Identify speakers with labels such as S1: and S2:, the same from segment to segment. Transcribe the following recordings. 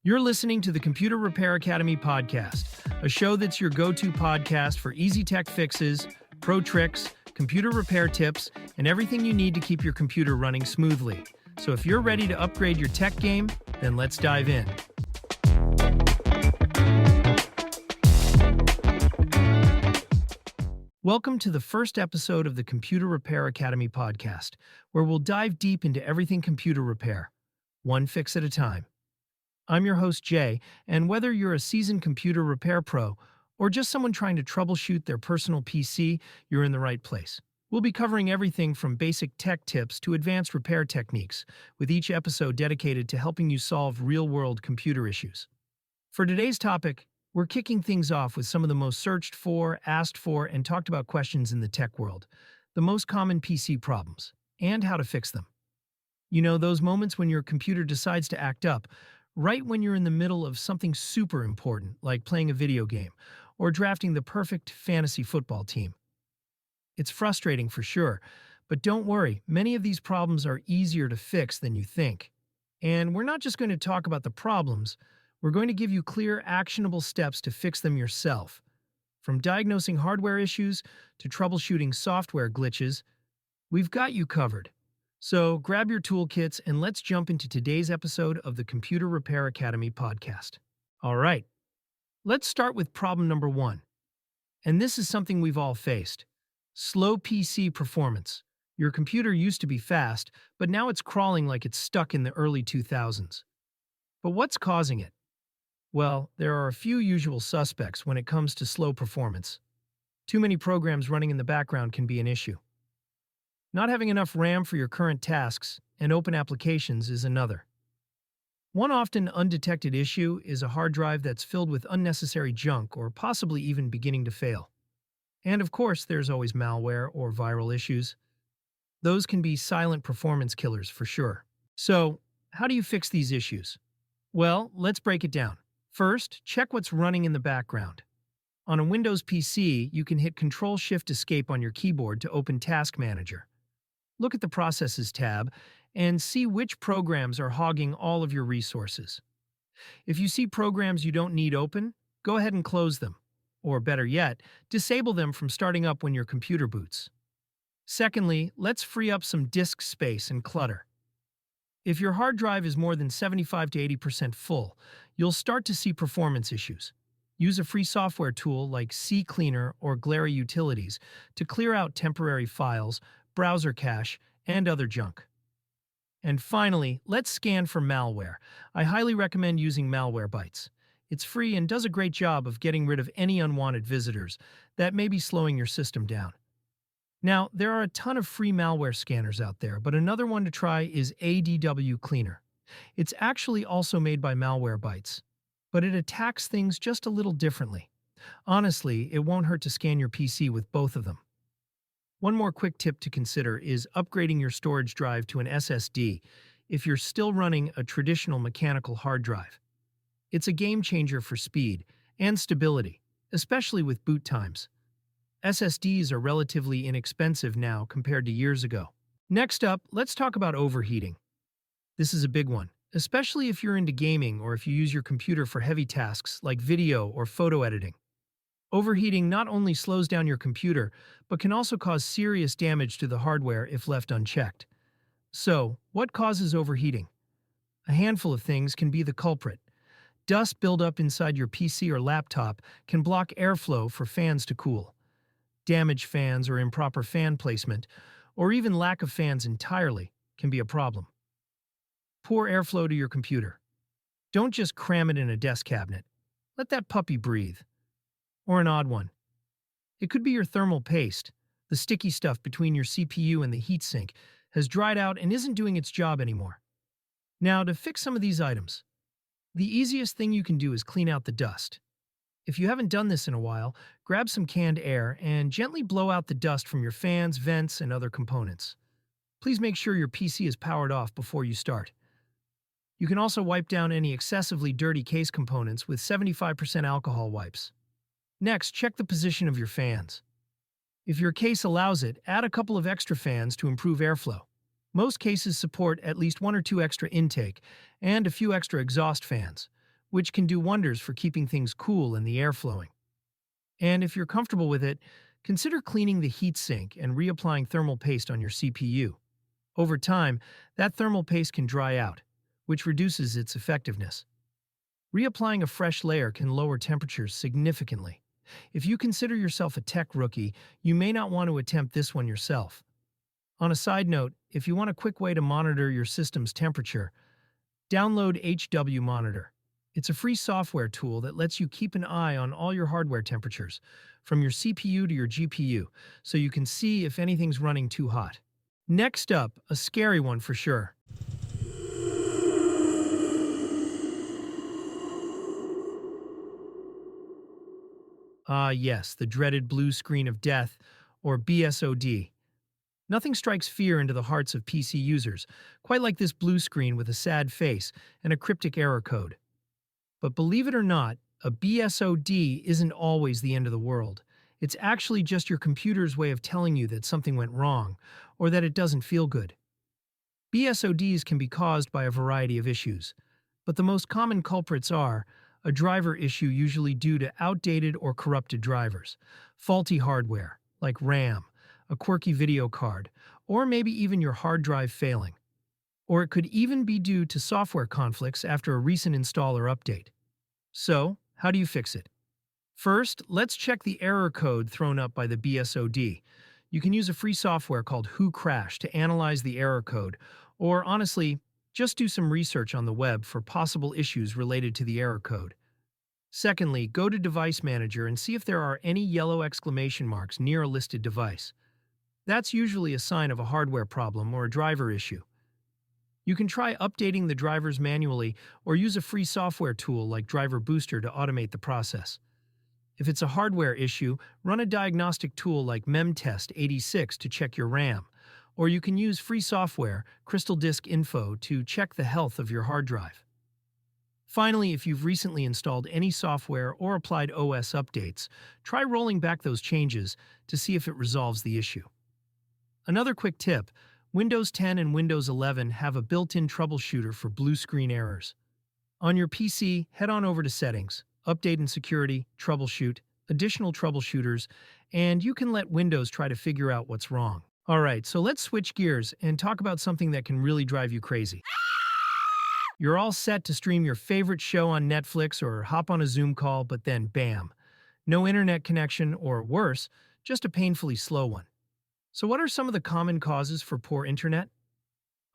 S1: You're listening to the Computer Repair Academy podcast, a show that's your go-to podcast for easy tech fixes, pro tricks, computer repair tips, and everything you need to keep your computer running smoothly. So if you're ready to upgrade your tech game, then let's dive in. Welcome to the first episode of the Computer Repair Academy podcast, where we'll dive deep into everything computer repair, one fix at a time. I'm your host, Jay, and whether you're a seasoned computer repair pro or just someone trying to troubleshoot their personal PC, you're in the right place. We'll be covering everything from basic tech tips to advanced repair techniques, with each episode dedicated to helping you solve real-world computer issues. For today's topic, we're kicking things off with some of the most searched for, asked for, and talked about questions in the tech world, the most common PC problems, and how to fix them. You know, those moments when your computer decides to act up, right when you're in the middle of something super important, like playing a video game or drafting the perfect fantasy football team. It's frustrating for sure, but don't worry, many of these problems are easier to fix than you think. And we're not just going to talk about the problems, we're going to give you clear, actionable steps to fix them yourself. From diagnosing hardware issues to troubleshooting software glitches, we've got you covered. So grab your toolkits and let's jump into today's episode of the Computer Repair Academy podcast. All right, let's start with problem number one. And this is something we've all faced. Slow PC performance. Your computer used to be fast, but now it's crawling like it's stuck in the early 2000s. But what's causing it? Well, there are a few usual suspects when it comes to slow performance. Too many programs running in the background can be an issue. Not having enough RAM for your current tasks and open applications is another. One often undetected issue is a hard drive that's filled with unnecessary junk or possibly even beginning to fail. And of course, there's always malware or viral issues. Those can be silent performance killers for sure. So, how do you fix these issues? Well, let's break it down. First, check what's running in the background. On a Windows PC, you can hit Ctrl-Shift-Escape on your keyboard to open Task Manager. Look at the Processes tab and see which programs are hogging all of your resources. If you see programs you don't need open, go ahead and close them. Or better yet, disable them from starting up when your computer boots. Secondly, let's free up some disk space and clutter. If your hard drive is more than 75 to 80% full, you'll start to see performance issues. Use a free software tool like CCleaner or Glary Utilities to clear out temporary files, browser cache, and other junk. And finally, let's scan for malware. I highly recommend using Malwarebytes. It's free and does a great job of getting rid of any unwanted visitors that may be slowing your system down. Now, there are a ton of free malware scanners out there, but another one to try is ADW Cleaner. It's actually also made by Malwarebytes, but it attacks things just a little differently. Honestly, it won't hurt to scan your PC with both of them. One more quick tip to consider is upgrading your storage drive to an SSD if you're still running a traditional mechanical hard drive. It's a game changer for speed and stability, especially with boot times. SSDs are relatively inexpensive now compared to years ago. Next up, let's talk about overheating. This is a big one, especially if you're into gaming or if you use your computer for heavy tasks like video or photo editing. Overheating not only slows down your computer, but can also cause serious damage to the hardware if left unchecked. So, what causes overheating? A handful of things can be the culprit. Dust buildup inside your PC or laptop can block airflow for fans to cool. Damaged fans or improper fan placement, or even lack of fans entirely, can be a problem. Poor airflow to your computer. Don't just cram it in a desk cabinet. Let that puppy breathe. Or an odd one. It could be your thermal paste. The sticky stuff between your CPU and the heatsink has dried out and isn't doing its job anymore. Now, to fix some of these items, the easiest thing you can do is clean out the dust. If you haven't done this in a while, grab some canned air and gently blow out the dust from your fans, vents, and other components. Please make sure your PC is powered off before you start. You can also wipe down any excessively dirty case components with 75% alcohol wipes. Next, check the position of your fans. If your case allows it, add a couple of extra fans to improve airflow. Most cases support at least one or two extra intake and a few extra exhaust fans, which can do wonders for keeping things cool and the air flowing. And if you're comfortable with it, consider cleaning the heatsink and reapplying thermal paste on your CPU. Over time, that thermal paste can dry out, which reduces its effectiveness. Reapplying a fresh layer can lower temperatures significantly. If you consider yourself a tech rookie, you may not want to attempt this one yourself. On a side note, if you want a quick way to monitor your system's temperature, download HW Monitor. It's a free software tool that lets you keep an eye on all your hardware temperatures, from your CPU to your GPU, so you can see if anything's running too hot. Next up, a scary one for sure. Yes, the dreaded blue screen of death, or BSOD. Nothing strikes fear into the hearts of PC users, quite like this blue screen with a sad face and a cryptic error code. But believe it or not, a BSOD isn't always the end of the world. It's actually just your computer's way of telling you that something went wrong, or that it doesn't feel good. BSODs can be caused by a variety of issues, but the most common culprits are a driver issue usually due to outdated or corrupted drivers, faulty hardware, like RAM, a quirky video card, or maybe even your hard drive failing. Or it could even be due to software conflicts after a recent install or update. So, how do you fix it? First, let's check the error code thrown up by the BSOD. You can use a free software called Who Crashed to analyze the error code, or honestly, just do some research on the web for possible issues related to the error code. Secondly, go to Device Manager and see if there are any yellow exclamation marks near a listed device. That's usually a sign of a hardware problem or a driver issue. You can try updating the drivers manually or use a free software tool like Driver Booster to automate the process. If it's a hardware issue, run a diagnostic tool like memtest86 to check your RAM, or you can use free software, Crystal Disk Info, to check the health of your hard drive. Finally, if you've recently installed any software or applied OS updates, try rolling back those changes to see if it resolves the issue. Another quick tip, Windows 10 and Windows 11 have a built-in troubleshooter for blue screen errors. On your PC, head on over to Settings, Update and Security, Troubleshoot, Additional Troubleshooters, and you can let Windows try to figure out what's wrong. Alright, so let's switch gears and talk about something that can really drive you crazy. You're all set to stream your favorite show on Netflix or hop on a Zoom call, but then bam, no internet connection, or worse, just a painfully slow one. So what are some of the common causes for poor internet?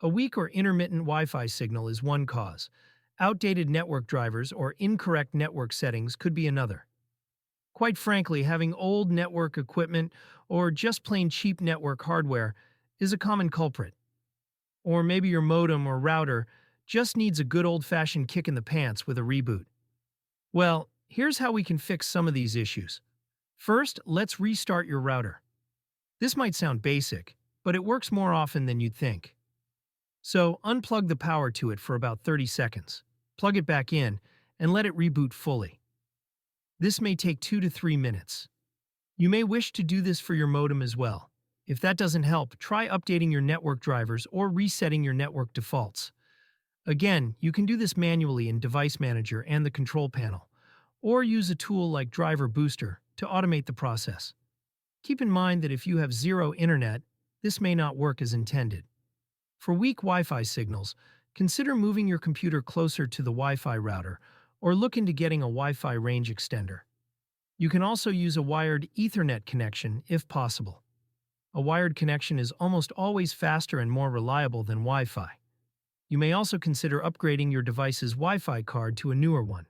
S1: A weak or intermittent Wi-Fi signal is one cause. Outdated network drivers or incorrect network settings could be another. Quite frankly, having old network equipment or just plain cheap network hardware is a common culprit. Or maybe your modem or router just needs a good old-fashioned kick in the pants with a reboot. Well, here's how we can fix some of these issues. First, let's restart your router. This might sound basic, but it works more often than you'd think. So, unplug the power to it for about 30 seconds, plug it back in, and let it reboot fully. This may take 2 to 3 minutes. You may wish to do this for your modem as well. If that doesn't help, try updating your network drivers or resetting your network defaults. Again, you can do this manually in Device Manager and the control panel, or use a tool like Driver Booster to automate the process. Keep in mind that if you have zero internet, this may not work as intended. For weak Wi-Fi signals, consider moving your computer closer to the Wi-Fi router or look into getting a Wi-Fi range extender. You can also use a wired Ethernet connection if possible. A wired connection is almost always faster and more reliable than Wi-Fi. You may also consider upgrading your device's Wi-Fi card to a newer one.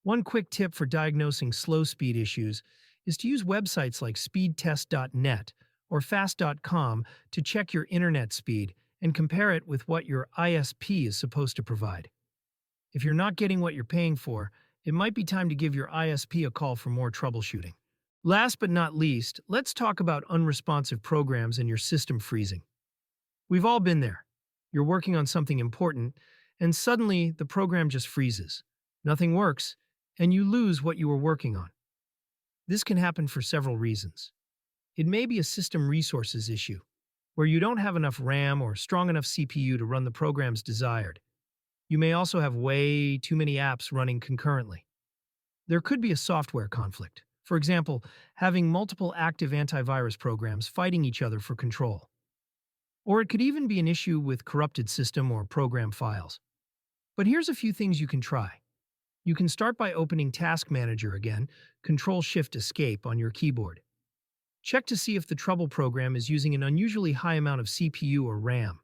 S1: One quick tip for diagnosing slow speed issues is to use websites like speedtest.net or fast.com to check your internet speed and compare it with what your ISP is supposed to provide. If you're not getting what you're paying for, it might be time to give your ISP a call for more troubleshooting. Last but not least, let's talk about unresponsive programs and your system freezing. We've all been there. You're working on something important, and suddenly the program just freezes. Nothing works, and you lose what you were working on. This can happen for several reasons. It may be a system resources issue, where you don't have enough RAM or strong enough CPU to run the programs desired. You may also have way too many apps running concurrently. There could be a software conflict. For example, having multiple active antivirus programs fighting each other for control. Or it could even be an issue with corrupted system or program files. But here's a few things you can try. You can start by opening Task Manager again, Control-Shift-Escape on your keyboard. Check to see if the trouble program is using an unusually high amount of CPU or RAM.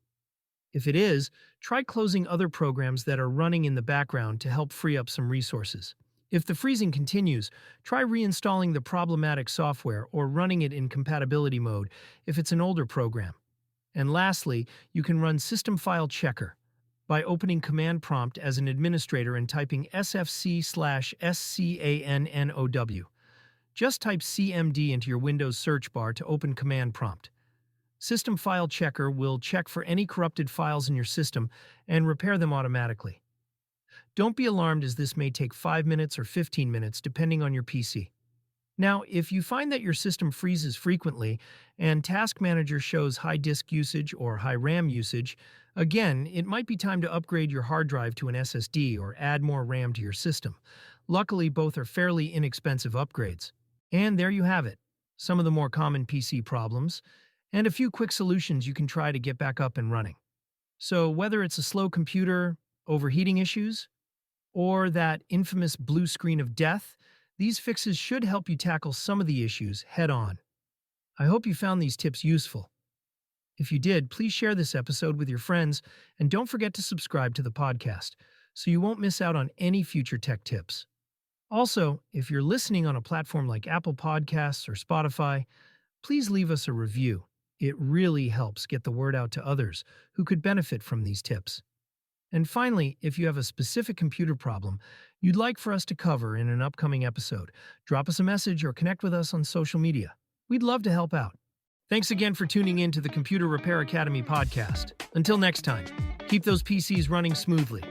S1: If it is, try closing other programs that are running in the background to help free up some resources. If the freezing continues, try reinstalling the problematic software or running it in compatibility mode if it's an older program. And lastly, you can run System File Checker by opening Command Prompt as an administrator and typing sfc/scannow. Just type CMD into your Windows search bar to open Command Prompt. System File Checker will check for any corrupted files in your system and repair them automatically. Don't be alarmed, as this may take 5 minutes or 15 minutes depending on your PC. Now, if you find that your system freezes frequently and Task Manager shows high disk usage or high RAM usage, again, it might be time to upgrade your hard drive to an SSD or add more RAM to your system. Luckily, both are fairly inexpensive upgrades. And there you have it, some of the more common PC problems, and a few quick solutions you can try to get back up and running. So whether it's a slow computer, overheating issues, or that infamous blue screen of death, these fixes should help you tackle some of the issues head on. I hope you found these tips useful. If you did, please share this episode with your friends, and don't forget to subscribe to the podcast so you won't miss out on any future tech tips. Also, if you're listening on a platform like Apple Podcasts or Spotify, please leave us a review. It really helps get the word out to others who could benefit from these tips. And finally, if you have a specific computer problem you'd like for us to cover in an upcoming episode, drop us a message or connect with us on social media. We'd love to help out. Thanks again for tuning in to the Computer Repair Academy podcast. Until next time, keep those PCs running smoothly.